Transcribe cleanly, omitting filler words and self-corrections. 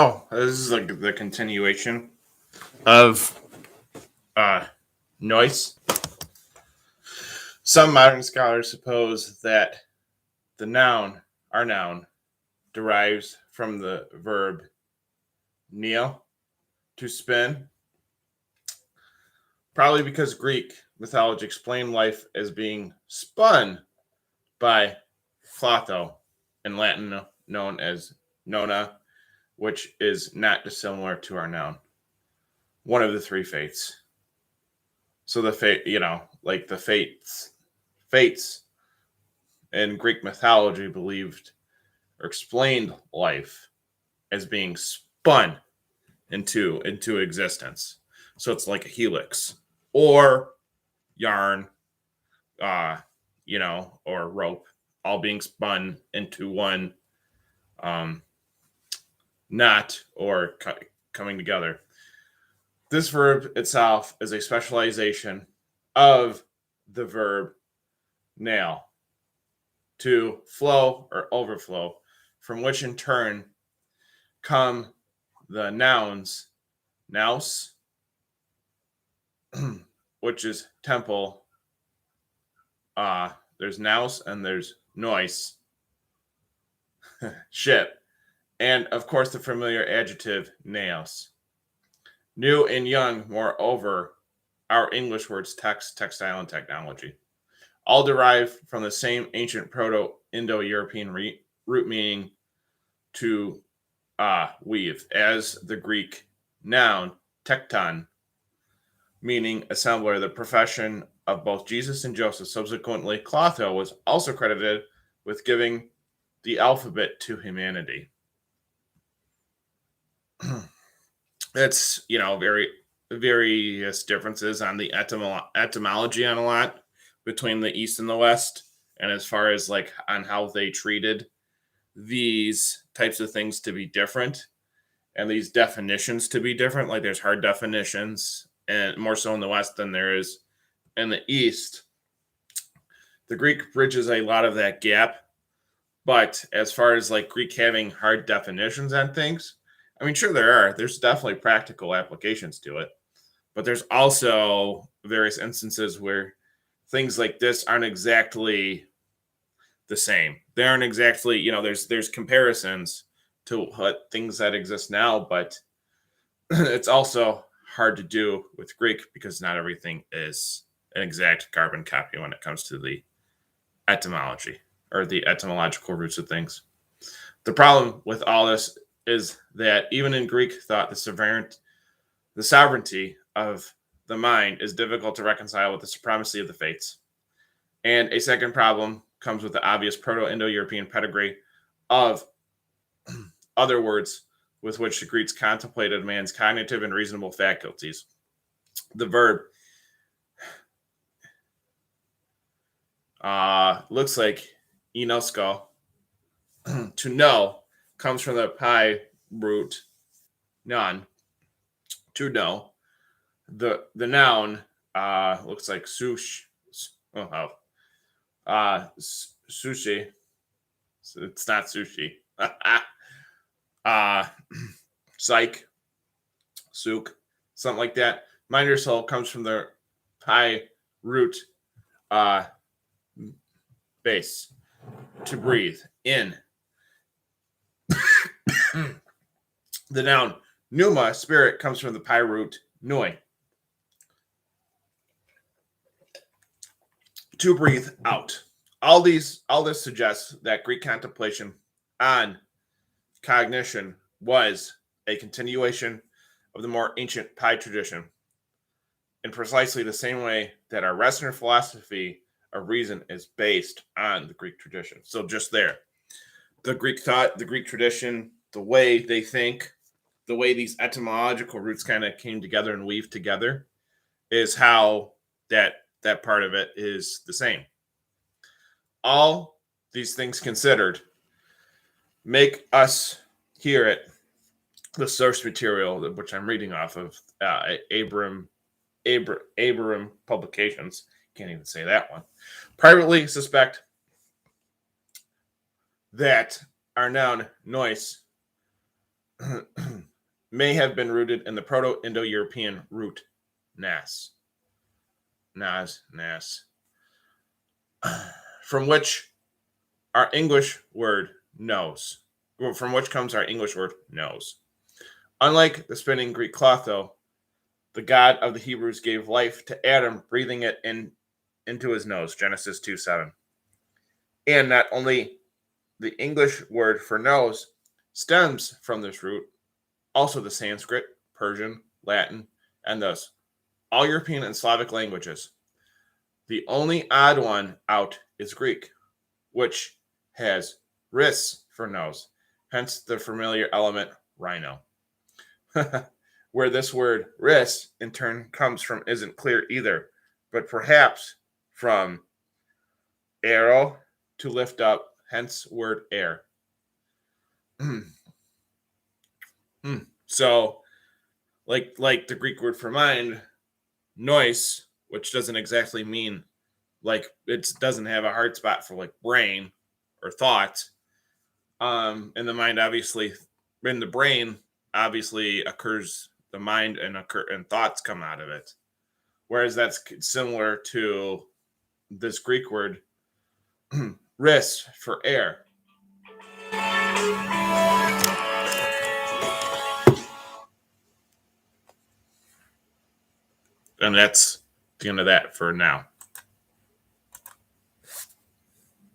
Oh, this is like the continuation of noise. Some modern scholars suppose that the noun, our noun, derives from the verb neo, to spin, probably because Greek mythology explained life as being spun by Clotho, in Latin known as Nona, which is not dissimilar to our noun. One of the three fates. So the fate, like the fates in Greek mythology believed or explained life as being spun into existence. So it's like a helix or yarn, or rope, all being spun into one knot or coming together. This verb itself is a specialization of the verb nail, to flow or overflow, from which in turn come the nouns, naus, which is temple. There's naus and there's nois, ship, and of course the familiar adjective naos. New and young, moreover, our English words text, textile, and technology, all derive from the same ancient Proto-Indo-European root meaning to weave, as the Greek noun tekton, meaning assembler. The profession of both Jesus and Joseph. Subsequently, Clotho was also credited with giving the alphabet to humanity. It's, various differences on the etymology on a lot between the East and the West, and as far as like on how they treated these types of things to be different and these definitions to be different. Like there's hard definitions, and more so in the West than there is in the East. The Greek bridges a lot of that gap, but as far as like Greek having hard definitions on things, I mean, sure there's definitely practical applications to it, but there's also various instances where things like this aren't exactly the same. They aren't exactly, there's comparisons to what things that exist now, but it's also hard to do with Greek because not everything is an exact carbon copy when it comes to the etymology or the etymological roots of things. The problem with all this is that even in Greek thought, the sovereignty of the mind is difficult to reconcile with the supremacy of the fates. And a second problem comes with the obvious Proto-Indo-European pedigree of other words with which the Greeks contemplated man's cognitive and reasonable faculties. The verb looks like gινωσκω, to know, comes from the pi root non, to know. The noun looks like sushi. Sushi. So it's not sushi. Psych, suk, something like that. Mind your soul comes from the pi root base, to breathe, in. The noun pneuma, spirit, comes from the pi root noi, to breathe out. All this suggests that Greek contemplation on cognition was a continuation of the more ancient pi tradition, in precisely the same way that our Western philosophy of reason is based on the Greek tradition. So just there, the Greek thought, the Greek tradition, the way they think, the way these etymological roots kind of came together and weaved together is how that part of it is the same. All these things considered make us here at the source material, which I'm reading off of Abram Publications, can't even say that one, privately suspect that our noun nois may have been rooted in the Proto-Indo-European root nas, nas, from which our English word knows, from which comes our English word knows. Unlike the spinning Greek Clotho, the God of the Hebrews gave life to Adam, breathing it into his nose, Genesis 2:7. And not only the English word for nose stems from this root, also the Sanskrit, Persian, Latin, and thus all European and Slavic languages. The only odd one out is Greek, which has ris for nose, hence the familiar element rhino. Where this word ris in turn comes from isn't clear either, but perhaps from aero, to lift up, hence word air. So, like the Greek word for mind, nous, which doesn't exactly mean like it doesn't have a hard spot for like brain or thoughts. In the mind, obviously, in the brain, obviously occurs the mind and thoughts come out of it. Whereas that's similar to this Greek word ris for air. And that's the end of that for now.